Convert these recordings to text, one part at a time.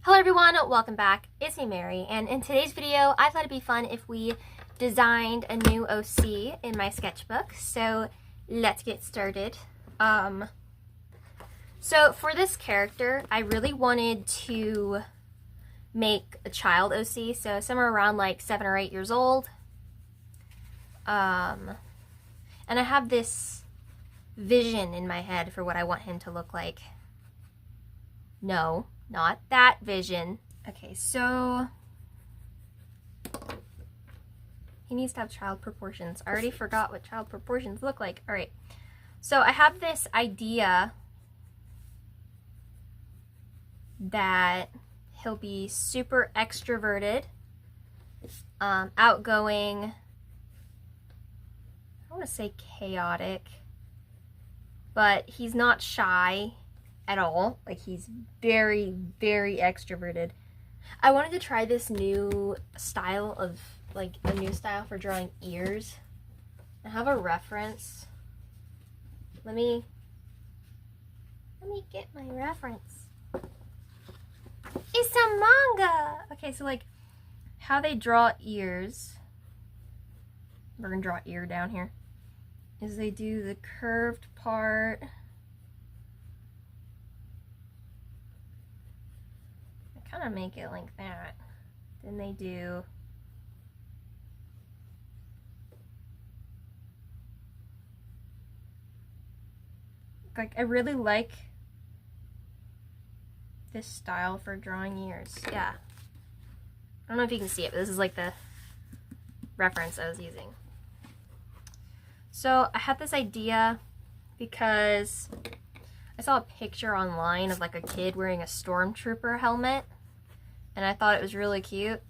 Hello everyone, welcome back. It's me, Mary, and in today's video, I thought it'd be fun if we designed a new OC in my sketchbook. So let's get started. So for this character, I really wanted to make a child OC, so somewhere around like 7 or 8 years old. And I have this vision in my head for what I want him to look like. No, not that vision. Okay, so he needs to have child proportions. I already forgot what child proportions look like. All right, so I have this idea that he'll be super extroverted, outgoing. I want to say chaotic, but he's not shy at all. Like, he's very, very extroverted. I wanted to try this new style of, like, a new style for drawing ears. I have a reference. Let me get my reference. It's a manga! Okay, so, like, how they draw ears. We're gonna draw ear down here. Is they do the curved part. Kind of make it like that. Then they do like, I really like this style for drawing ears. Yeah. I don't know if you can see it, but this is like the reference I was using. So I had this idea because I saw a picture online of like a kid wearing a stormtrooper helmet, and I thought it was really cute.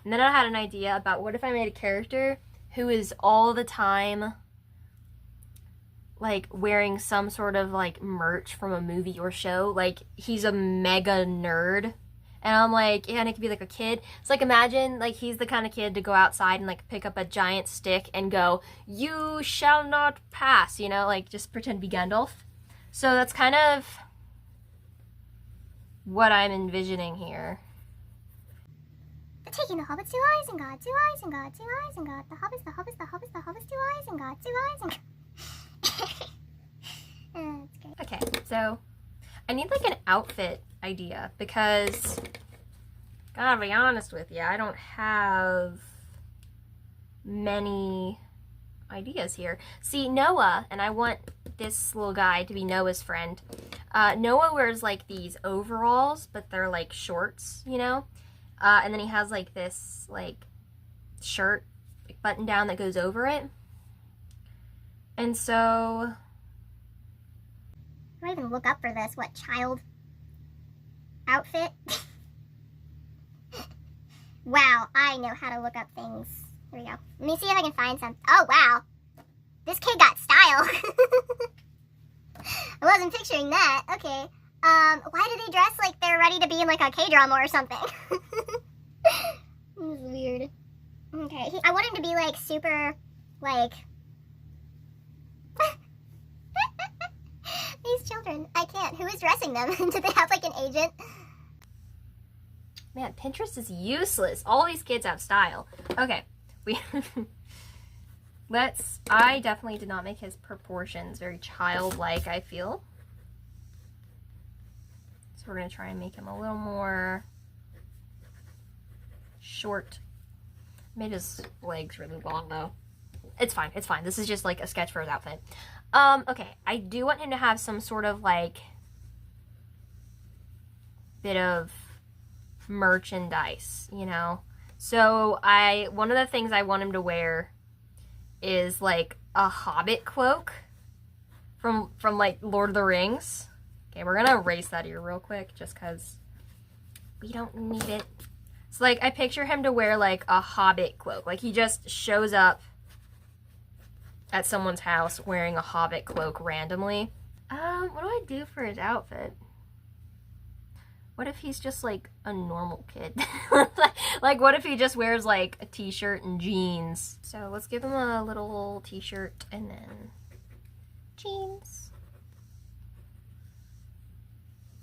And then I had an idea about what if I made a character who is all the time like wearing some sort of like merch from a movie or show. Like, he's a mega nerd. And I'm like, yeah, and it could be like a kid. It's like, imagine like he's the kind of kid to go outside and like pick up a giant stick and go, "You shall not pass," you know, like just pretend to be Gandalf. So that's kind of what I'm envisioning here. Taking the hobbits to Isengard, to Isengard, to Isengard. The hobbits, the hobbits, the hobbits, the hobbits to Isengard, to Isengard. That's great. Okay, so I need like an outfit idea because, gotta be honest with you, I don't have many ideas here. See, Noah, and I want this little guy to be Noah's friend. Noah wears like these overalls, but they're like shorts, you know? And then he has like this like shirt like, button down that goes over it. And so I don't even look up for this. What, child outfit? Wow, I know how to look up things. Here we go. Let me see if I can find some. Oh, wow. This kid got style. I wasn't picturing that. Okay. Why do they dress like they're ready to be in like a K-drama or something? This is weird. Okay, I want him to be like super, like... These children, I can't. Who is dressing them? Do they have like an agent? Man, Pinterest is useless. All these kids have style. Okay, I definitely did not make his proportions very childlike, I feel. So we're gonna try and make him a little more short. Made his legs really long though. It's fine, it's fine. This is just like a sketch for his outfit. Okay, I do want him to have some sort of like bit of merchandise, you know? So one of the things I want him to wear is like a Hobbit cloak from like Lord of the Rings. Okay, we're gonna erase that ear real quick just because we don't need it. So like I picture him to wear like a Hobbit cloak. Like he just shows up at someone's house wearing a Hobbit cloak randomly. What do I do for his outfit? What if he's just like a normal kid? Like, what if he just wears like a t-shirt and jeans? So let's give him a little t-shirt and then jeans.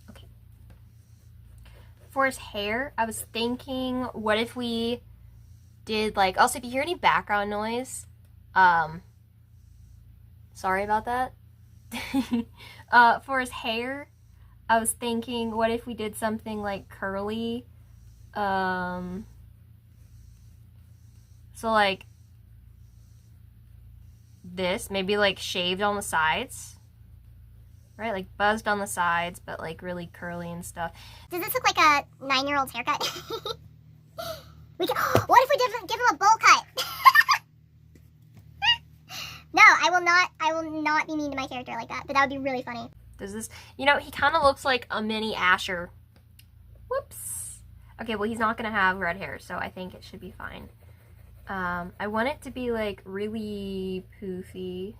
Okay. For his hair, I was thinking, what if we did, like, also, if you hear any background noise, sorry about that. For his hair, I was thinking, what if we did something, like, curly? So, like, this, maybe, like, shaved on the sides. Right, like buzzed on the sides, but like really curly and stuff. Does this look like a 9-year-old's haircut? What if we give him a bowl cut? No, I will not be mean to my character like that, but that would be really funny. Does this, you know, he kind of looks like a mini Asher. Whoops. Okay, well, he's not going to have red hair, so I think it should be fine. I want it to be like really poofy.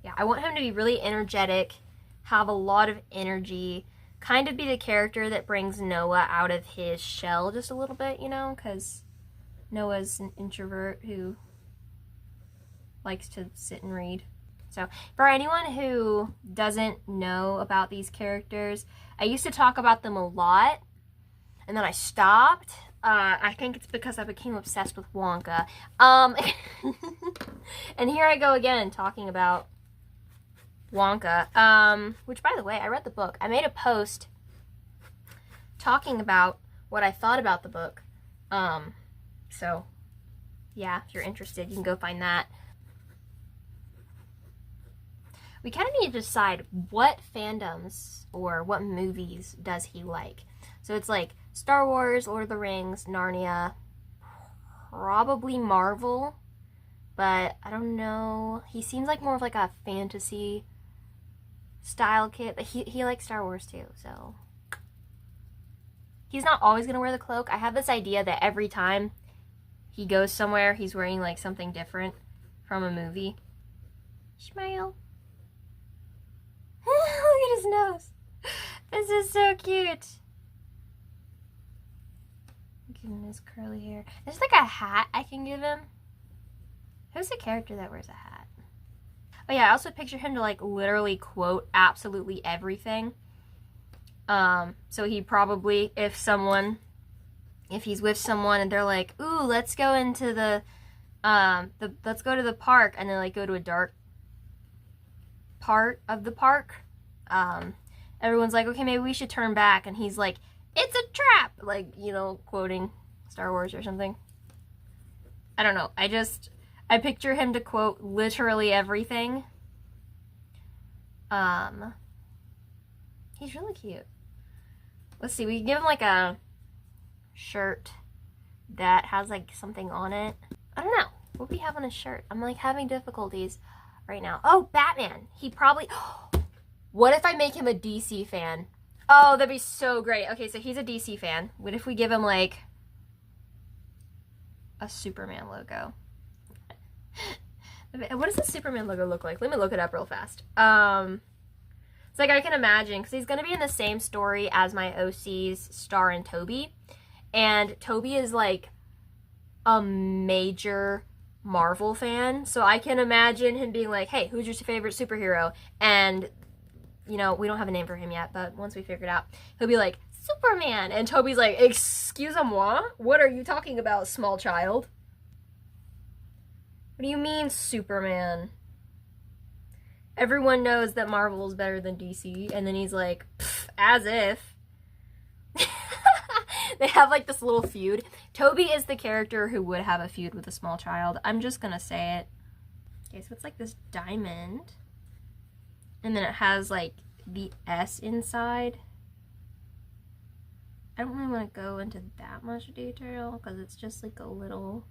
Yeah, I want him to be really energetic, have a lot of energy, kind of be the character that brings Noah out of his shell just a little bit, you know, because Noah's an introvert who likes to sit and read. So for anyone who doesn't know about these characters, I used to talk about them a lot, and then I stopped. I think it's because I became obsessed with Wonka. And here I go again talking about Wonka, which, by the way, I read the book. I made a post talking about what I thought about the book. So, yeah, if you're interested, you can go find that. We kind of need to decide what fandoms or what movies does he like. So it's like Star Wars, Lord of the Rings, Narnia, probably Marvel, but I don't know. He seems like more of like a fantasy style kid, but he likes Star Wars too, so he's not always gonna wear the cloak. I have this idea that every time he goes somewhere, he's wearing like something different from a movie. Smile. Look at his nose. This is so cute. Give him his curly hair. There's like a hat I can give him. Who's the character that wears a hat? Oh yeah, I also picture him to like literally quote absolutely everything. So he probably, if he's with someone and they're like, ooh, let's go into let's go to the park, and then like go to a dark part of the park. Everyone's like, okay, maybe we should turn back, and he's like, it's a trap, like, you know, quoting Star Wars or something. I don't know. I picture him to quote literally everything. He's really cute. Let's see, we can give him like a shirt that has like something on it. I don't know. What do we have on his shirt? I'm like having difficulties right now. Oh, Batman. He probably... What if I make him a DC fan? Oh, that'd be so great. Okay, so he's a DC fan. What if we give him like a Superman logo? What does the Superman logo look like? Let me look it up real fast. It's like I can imagine, because he's going to be in the same story as my OC's Star and Toby. And Toby is like a major Marvel fan. So I can imagine him being like, hey, who's your favorite superhero? And, you know, we don't have a name for him yet, but once we figure it out, he'll be like, Superman. And Toby's like, excuse-moi? What are you talking about, small child? What do you mean, Superman? Everyone knows that Marvel is better than DC. And then he's like, as if. They have like this little feud. Toby is the character who would have a feud with a small child. I'm just gonna say it. Okay, so it's like this diamond. And then it has like the S inside. I don't really want to go into that much detail because it's just like a little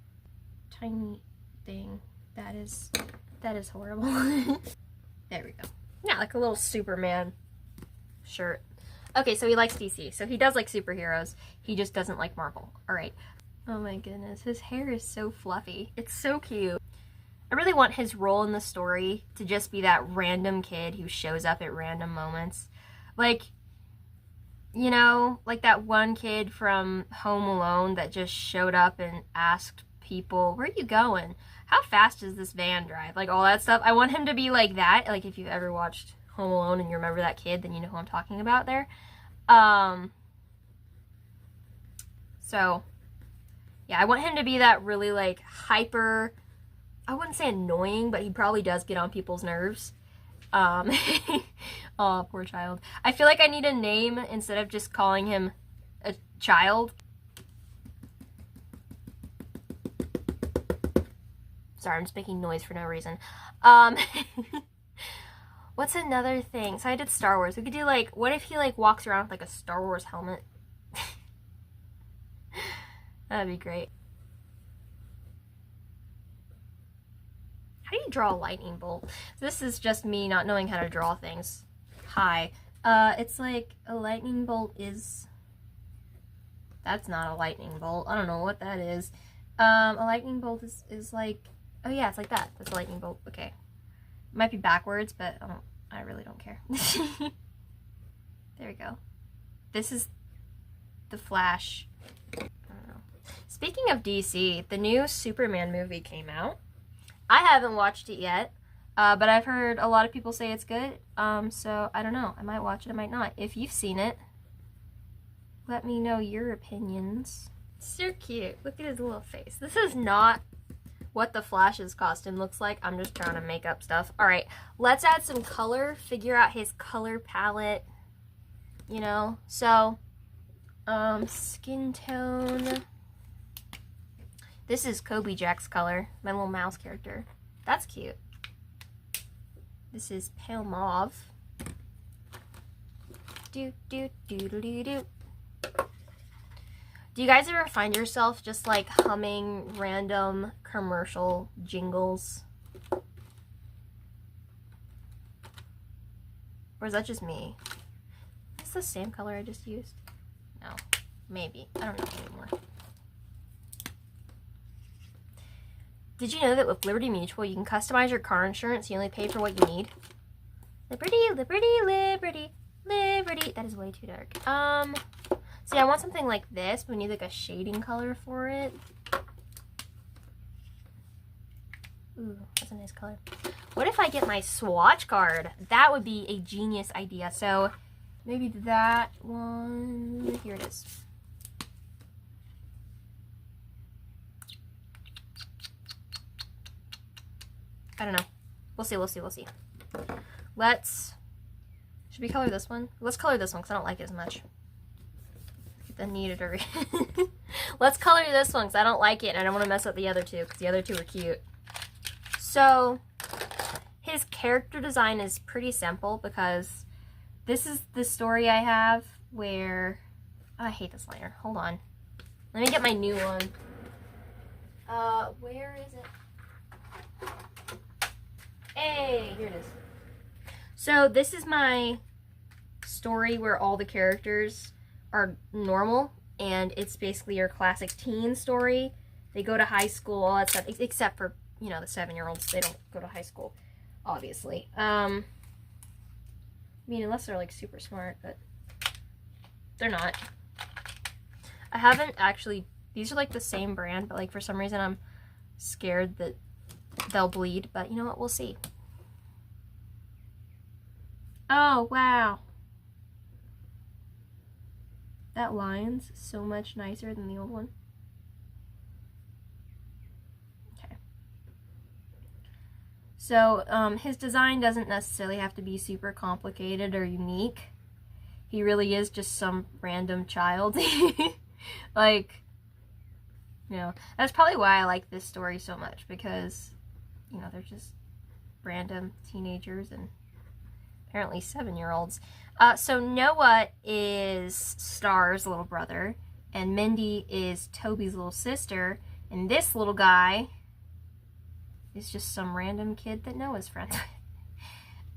tiny thing. That is horrible. There we go. Yeah, like a little Superman shirt. Okay, so he likes DC. So he does like superheroes. He just doesn't like Marvel. All right. Oh my goodness. His hair is so fluffy. It's so cute. I really want his role in the story to just be that random kid who shows up at random moments. Like, you know, like that one kid from Home Alone that just showed up and asked people, where are you going? How fast does this van drive? Like all that stuff. I want him to be like that. Like if you've ever watched Home Alone and you remember that kid, then you know who I'm talking about there. So, yeah, I want him to be that really, like, hyper, I wouldn't say annoying, but he probably does get on people's nerves. Oh, poor child. I feel like I need a name instead of just calling him a child. Sorry, I'm just making noise for no reason. What's another thing? So I did Star Wars. We could do, like, what if he, like, walks around with, like, a Star Wars helmet? That'd be great. How do you draw a lightning bolt? This is just me not knowing how to draw things. Hi. It's like a lightning bolt is... That's not a lightning bolt. I don't know what that is. A lightning bolt is like... Oh yeah, it's like that. That's a lightning bolt. Okay. It might be backwards, but I really don't care. There we go. This is the Flash. I don't know. Speaking of DC, the new Superman movie came out. I haven't watched it yet, but I've heard a lot of people say it's good. So I don't know. I might watch it, I might not. If you've seen it, let me know your opinions. So cute. Look at his little face. This is not what the Flash's costume looks like. I'm just trying to make up stuff. All right, let's add some color, figure out his color palette, you know. So, skin tone. This is Kobe Jack's color, my little mouse character. That's cute. This is pale mauve. Do. Do you guys ever find yourself just like humming random commercial jingles? Or is that just me? Is this the same color I just used? No, maybe. I don't know anymore. Did you know that with Liberty Mutual, you can customize your car insurance? You only pay for what you need. Liberty, liberty, liberty, liberty. That is way too dark. See, I want something like this, but we need like a shading color for it. Ooh, that's a nice color. What if I get my swatch card? That would be a genius idea. So maybe that one. Here it is. I don't know. We'll see. Should we color this one? Let's color this one because I don't like it as much. The needed to Let's color this one because I don't like it and I don't want to mess up the other two because the other two are cute. So his character design is pretty simple because this is the story I have where... Oh, I hate this liner. Hold on. Let me get my new one. Where is it? Hey, here it is. So this is my story where all the characters are normal, and it's basically your classic teen story. They go to high school, all that stuff, except for, you know, the 7-year-olds. They don't go to high school, obviously. I mean, unless they're, like, super smart, but they're not. I haven't actually... These are, like, the same brand, but, like, for some reason I'm scared that they'll bleed, but you know what? We'll see. Oh, wow. That line's so much nicer than the old one. Okay. So, his design doesn't necessarily have to be super complicated or unique. He really is just some random child. Like, you know, that's probably why I like this story so much, because, you know, they're just random teenagers and apparently 7-year-olds. So Noah is Star's little brother, and Mindy is Toby's little sister, and this little guy is just some random kid that Noah's friends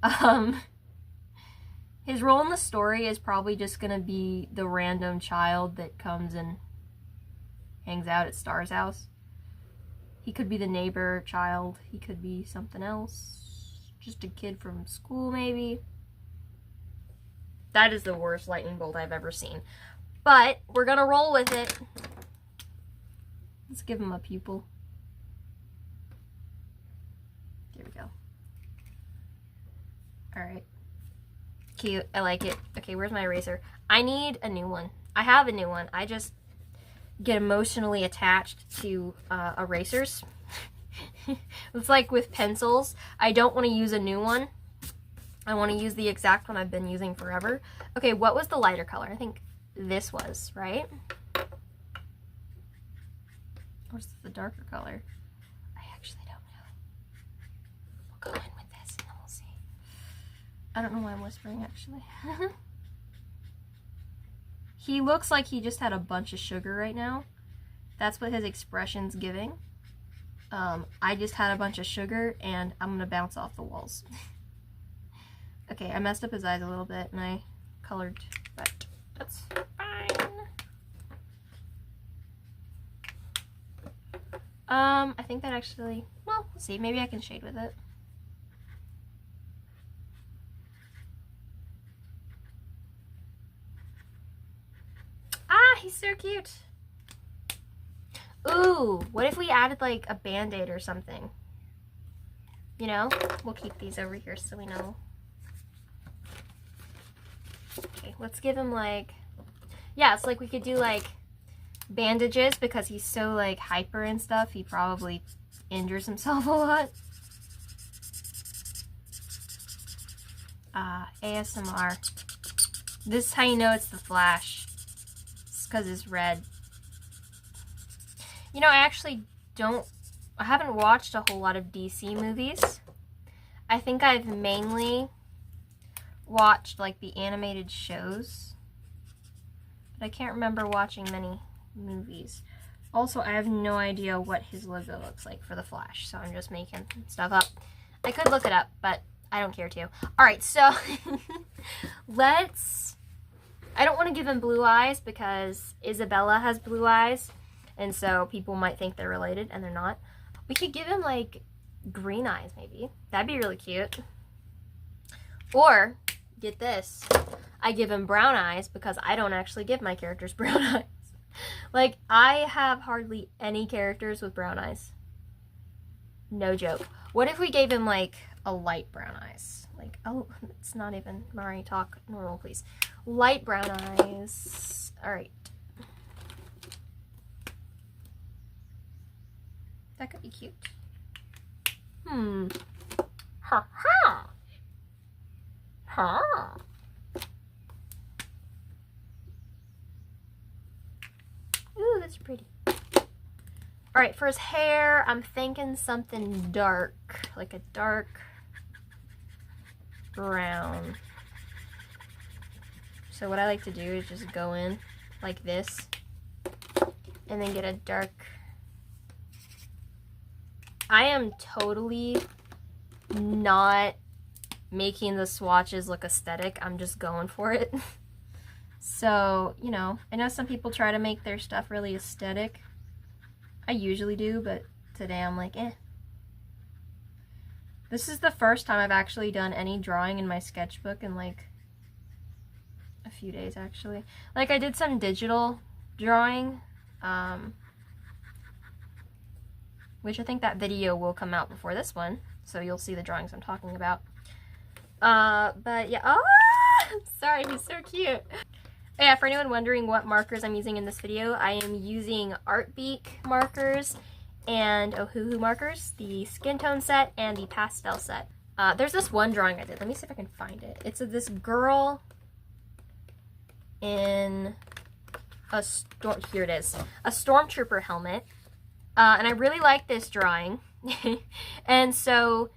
with. His role in the story is probably just gonna be the random child that comes and hangs out at Star's house. He could be the neighbor child, he could be something else, just a kid from school maybe. That is the worst lightning bolt I've ever seen. But we're gonna roll with it. Let's give him a pupil. There we go. Alright. Cute. I like it. Okay, where's my eraser? I need a new one. I have a new one. I just get emotionally attached to erasers. It's like with pencils. I don't want to use a new one. I want to use the exact one I've been using forever. Okay, what was the lighter color? I think this was, right? Or is it the darker color? I actually don't know. We'll go in with this and then we'll see. I don't know why I'm whispering, actually. He looks like he just had a bunch of sugar right now. That's what his expression's giving. I just had a bunch of sugar and I'm gonna bounce off the walls. Okay, I messed up his eyes a little bit and I colored, but that's fine. I think that actually, well, let's see, maybe I can shade with it. Ah, he's so cute. Ooh, what if we added like a band-aid or something? You know, we'll keep these over here so we know. Okay, let's give him like, yeah, it's like we could do like bandages because he's so like hyper and stuff. He probably injures himself a lot. ASMR. This is how you know it's the Flash. It's because it's red. You know, I haven't watched a whole lot of DC movies. I think I've mainly watched like the animated shows, but I can't remember watching many movies. Also, I have no idea what his logo looks like for the Flash, so I'm just making stuff up. I could look it up, but I don't care to. Alright, so I don't want to give him blue eyes because Isabella has blue eyes, and so people might think they're related, and they're not. We could give him, like, green eyes, maybe. That'd be really cute. Or, get this. I give him brown eyes because I don't actually give my characters brown eyes. Like, I have hardly any characters with brown eyes. No joke. What if we gave him, like, a light brown eyes? Like, oh, it's not even. Mari, talk normal, please. Light brown eyes. Alright. That could be cute. Ha ha. Ha. Ooh, that's pretty. Alright, for his hair, I'm thinking something dark. Like a dark brown. So what I like to do is just go in like this and then get a dark. I am totally not making the swatches look aesthetic. I'm just going for it. So, you know, I know some people try to make their stuff really aesthetic. I usually do, but today I'm like, eh. This is the first time I've actually done any drawing in my sketchbook in like a few days, actually. Like, I did some digital drawing, which I think that video will come out before this one, so you'll see the drawings I'm talking about. But yeah, oh, sorry, he's so cute. Yeah, for anyone wondering what markers I'm using in this video, I am using Artbeak markers and Ohuhu markers, the skin tone set and the pastel set. There's this one drawing I did. Let me see if I can find it. It's of this girl in a here it is, a stormtrooper helmet. And I really like this drawing. And so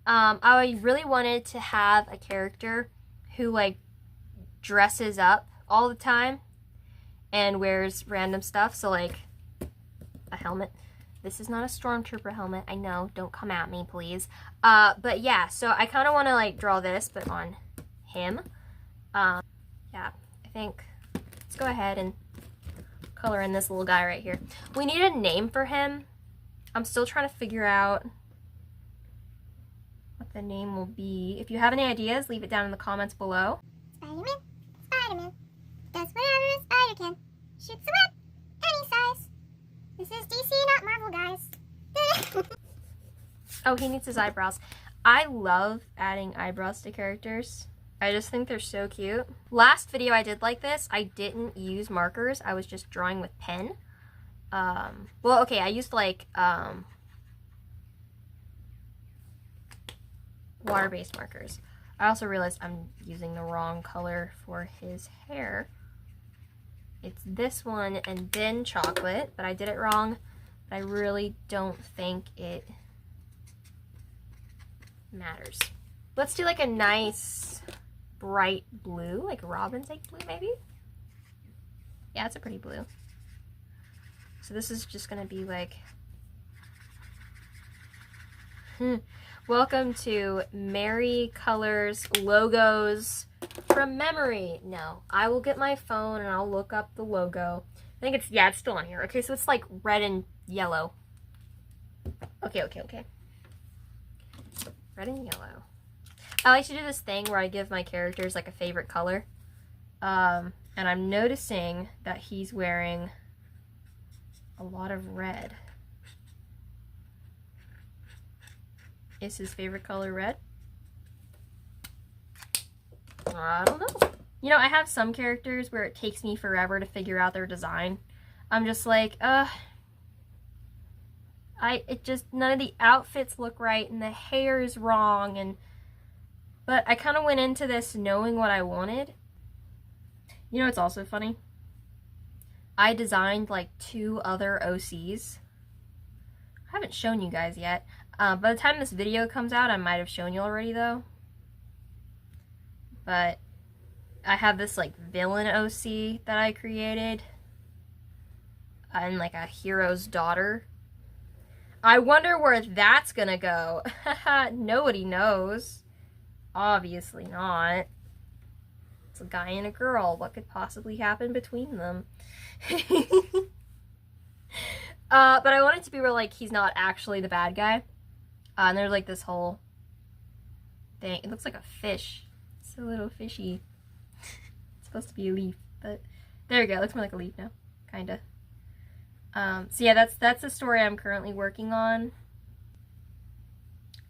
I really wanted to have a character who like dresses up all the time and wears random stuff. So like a helmet. This is not a stormtrooper helmet. I know, don't come at me, please. But yeah, so I kind of want to like draw this, but on him. Yeah, I think let's go ahead and color in this little guy right here. We need a name for him. I'm still trying to figure out what the name will be. If you have any ideas, leave it down in the comments below. Spider-Man, Spider-Man, does whatever a spider can. Shoots a web, any size. This is DC, not Marvel, guys. Oh, he needs his eyebrows. I love adding eyebrows to characters. I just think they're so cute. Last video I did like this, I didn't use markers. I was just drawing with pen. well, okay, I used like water-based markers. I also realized I'm using the wrong color for his hair. It's this one and then chocolate, but I did it wrong. But I really don't think it matters. Let's do like a nice bright blue, like robin's egg blue maybe? Yeah, it's a pretty blue. So this is just gonna be like, welcome to Mary Colors Logos from Memory. No, I will get my phone and I'll look up the logo. I think it's, yeah, it's still on here. Okay, so it's like red and yellow. Okay. Red and yellow. I like to do this thing where I give my characters like a favorite color. And I'm noticing that he's wearing a lot of red. Is his favorite color red? I don't know. You know, I have some characters where it takes me forever to figure out their design. I'm just like, none of the outfits look right and the hair is wrong, but I kind of went into this knowing what I wanted. You know, it's also funny. I designed like 2 other OCs. I haven't shown you guys yet. By the time this video comes out, I might have shown you already though. But I have this like villain OC that I created. And like a hero's daughter. I wonder where that's gonna go. Nobody knows. Obviously not. It's a guy and a girl. What could possibly happen between them? But I want it to be where like he's not actually the bad guy. And there's like this whole thing. It looks like a fish. It's a little fishy. It's supposed to be a leaf, but there we go. It looks more like a leaf now, kinda. So yeah, that's the story I'm currently working on.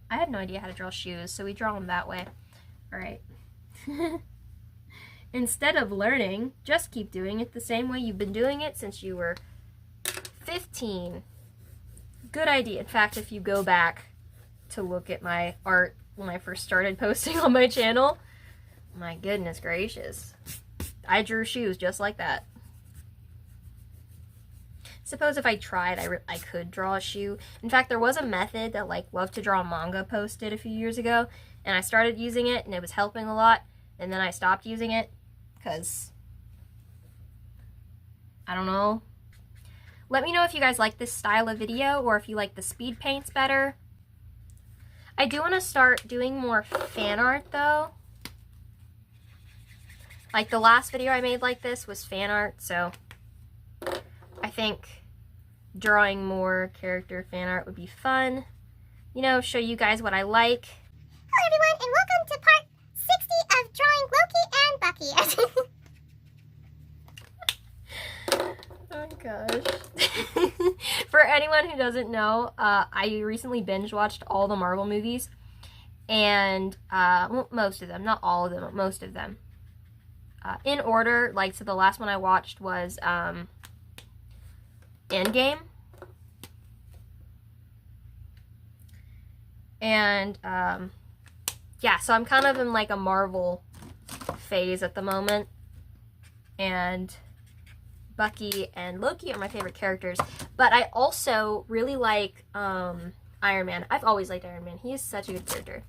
I had no idea how to draw shoes, so we draw them that way. All right. Instead of learning, just keep doing it the same way you've been doing it since you were 15. Good idea. In fact, if you go back to look at my art when I first started posting on my channel, my goodness gracious, I drew shoes just like that. Suppose if I tried, I could draw a shoe. In fact, there was a method that like Love to Draw Manga posted a few years ago, and I started using it and it was helping a lot, and then I stopped using it because I don't know. Let me know if you guys like this style of video or if you like the speed paints better. I do want to start doing more fan art though. Like the last video I made like this was fan art, so I think drawing more character fan art would be fun. You know, show you guys what I like. Hello everyone, and welcome to part 60 of drawing Loki and Bucky. Oh my gosh. For anyone who doesn't know, I recently binge watched all the Marvel movies. And, well, most of them. Not all of them, but most of them. In order, like, so the last one I watched was, Endgame. And, yeah, so I'm kind of in, like, a Marvel phase at the moment. And Bucky and Loki are my favorite characters. But I also really like, Iron Man. I've always liked Iron Man. He is such a good character.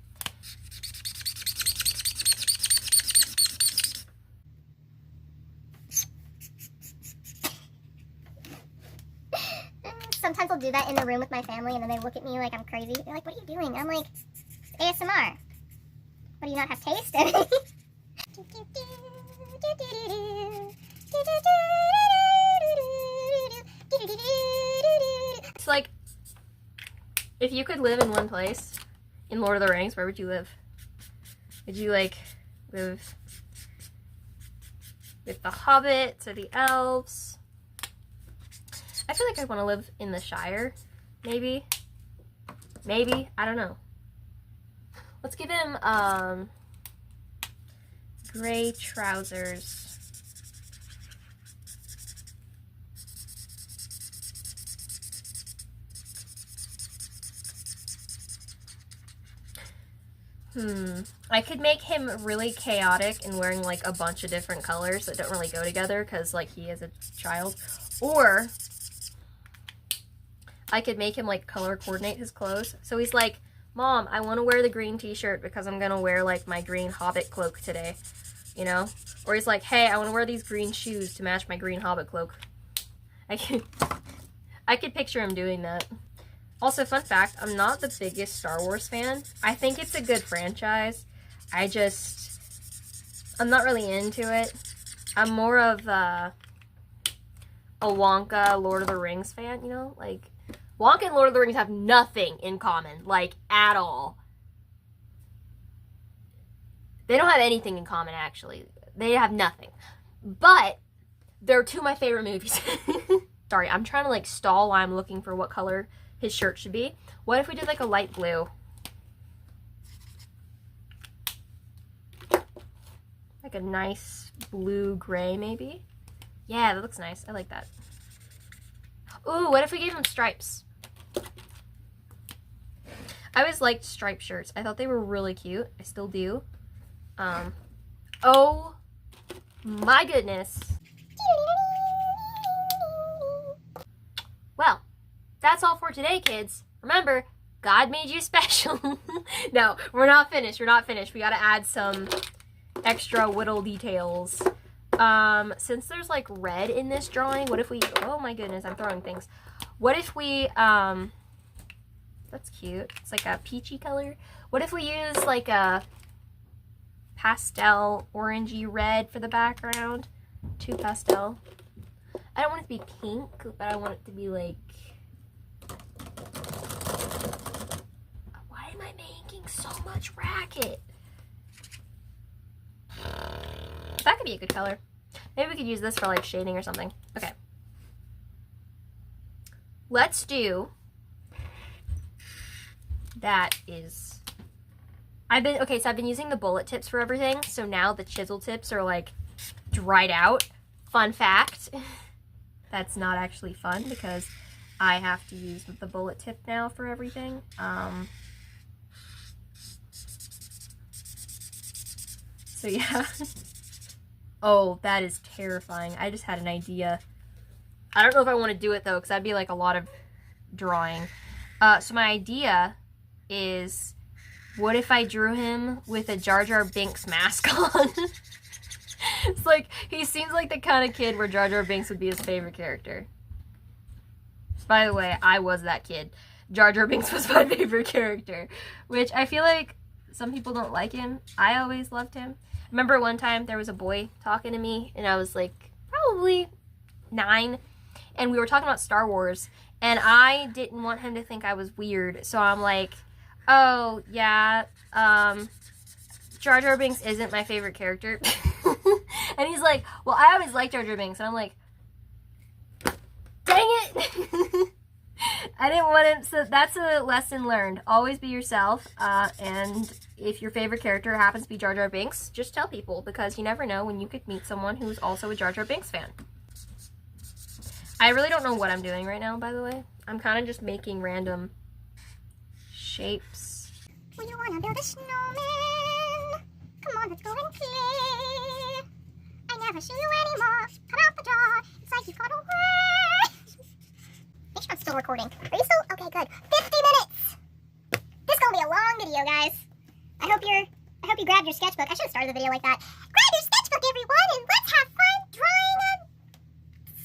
Sometimes I'll do that in the room with my family, and then they look at me like I'm crazy. They're like, "What are you doing?" I'm like, "It's ASMR. What, do you not have taste?" It's like, if you could live in one place in Lord of the Rings, where would you live? Would you, like, live with the hobbits or the elves? I feel like I want to live in the Shire, maybe. Maybe, I don't know. Let's give him, gray trousers. I could make him really chaotic and wearing like a bunch of different colors that don't really go together because like he is a child. Or I could make him like color coordinate his clothes. So he's like, Mom, I want to wear the green t-shirt because I'm going to wear like my green Hobbit cloak today, you know? Or he's like, hey, I want to wear these green shoes to match my green Hobbit cloak. I could picture him doing that. Also, fun fact, I'm not the biggest Star Wars fan. I think it's a good franchise. I'm not really into it. I'm more of a Wonka, Lord of the Rings fan, you know? Like, Wonka and Lord of the Rings have nothing in common, like, at all. They don't have anything in common, actually. They have nothing. But they're two of my favorite movies. Sorry, I'm trying to, like, stall while I'm looking for what color his shirt should be. What if we did, like, a light blue? Like a nice blue-gray, maybe? Yeah, that looks nice. I like that. Ooh, what if we gave him stripes? I always liked striped shirts. I thought they were really cute. I still do. Oh my goodness. Well, that's all for today, kids. Remember, God made you special. No, we're not finished. We're not finished. We gotta add some extra whittle details. Since there's like red in this drawing, what if we, oh my goodness, I'm throwing things. What if we, that's cute. It's like a peachy color. What if we use like a pastel orangey red for the background? Too pastel. I don't want it to be pink, but I want it to be like, why am I making so much racket? That could be a good color. Maybe we could use this for like shading or something. Okay. Let's do, that is, I've been using the bullet tips for everything. So now the chisel tips are like dried out. Fun fact. That's not actually fun because I have to use the bullet tip now for everything. So yeah. Oh, that is terrifying. I just had an idea. I don't know if I want to do it though, because that'd be like a lot of drawing. So my idea is, what if I drew him with a Jar Jar Binks mask on? It's like, he seems like the kind of kid where Jar Jar Binks would be his favorite character. By the way, I was that kid. Jar Jar Binks was my favorite character, which I feel like some people don't like him. I always loved him. Remember one time there was a boy talking to me, and I was like probably 9, and we were talking about Star Wars, and I didn't want him to think I was weird, so I'm like, oh yeah, Jar Jar Binks isn't my favorite character. And he's like, well, I always liked Jar Jar Binks, and I'm like, dang it. I didn't want him, so that's a lesson learned. Always be yourself, and if your favorite character happens to be Jar Jar Binks, just tell people, because you never know when you could meet someone who's also a Jar Jar Binks fan. I really don't know what I'm doing right now, by the way. I'm kind of just making random shapes. We wanna build a snowman. Come on, let's go and play. I never see you anymore. Come out the door. It's like you've got away. Make sure I'm still recording. Are you still? Okay, good. 50 minutes. This is gonna be a long video, guys. I hope you grabbed your sketchbook. I should have started the video like that. Grab your sketchbook, everyone, and let's have fun drawing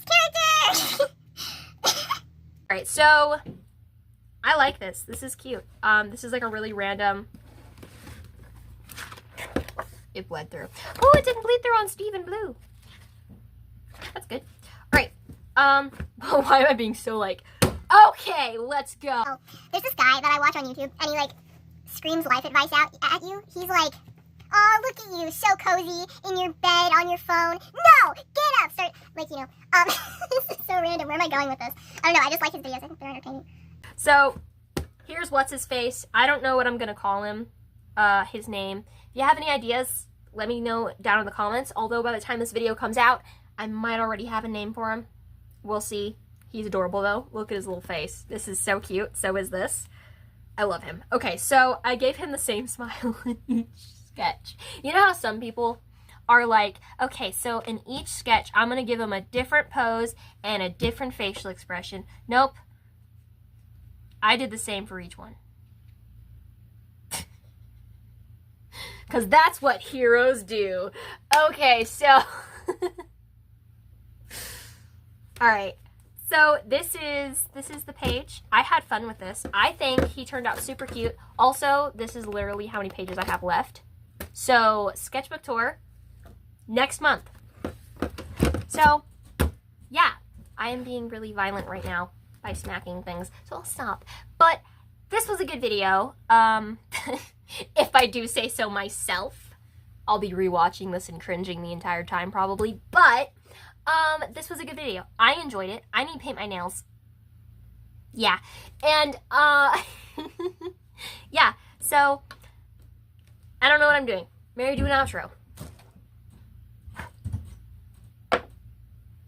a character. Alright, so I like this. This is cute. This is like a really random. It bled through. Oh, it didn't bleed through on Stephen Blue. That's good. Alright. Why am I being so like, okay, let's go. Oh, there's this guy that I watch on YouTube, and he like screams life advice out at you. He's like, oh, look at you, so cozy in your bed on your phone. No, get up. Start, like, you know, this is so random. Where am I going with this? I don't know. I just like his videos. I think they're entertaining. So, here's what's his face. I don't know what I'm gonna call him. His name. If you have any ideas, let me know down in the comments. Although by the time this video comes out, I might already have a name for him. We'll see. He's adorable though. Look at his little face. This is so cute. So is this. I love him. Okay, so I gave him the same smile in each sketch. You know how some people are like, okay, so in each sketch, I'm going to give him a different pose and a different facial expression. Nope. I did the same for each one. Because that's what heroes do. Okay, so... Alright. So this is the page. I had fun with this. I think he turned out super cute. Also, this is literally how many pages I have left. So, sketchbook tour next month. So, yeah, I am being really violent right now by smacking things, so I'll stop. But this was a good video. If I do say so myself, I'll be rewatching this and cringing the entire time probably, but this was a good video. I enjoyed it. I need to paint my nails. Yeah. And, yeah. So, I don't know what I'm doing. Mary, do an outro.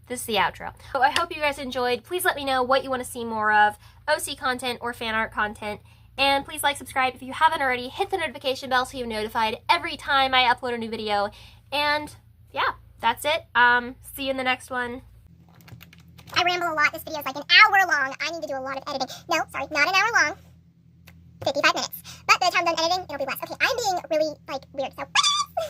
This is the outro. So I hope you guys enjoyed. Please let me know what you want to see more of, OC content or fan art content. And please like, subscribe if you haven't already. Hit the notification bell so you're notified every time I upload a new video. And, yeah. That's it. See you in the next one. I ramble a lot. This video is like an hour long. I need to do a lot of editing. No, sorry, not an hour long. 55 minutes. But by the time I'm done editing, it'll be less. Okay, I'm being really, like, weird. So, bye!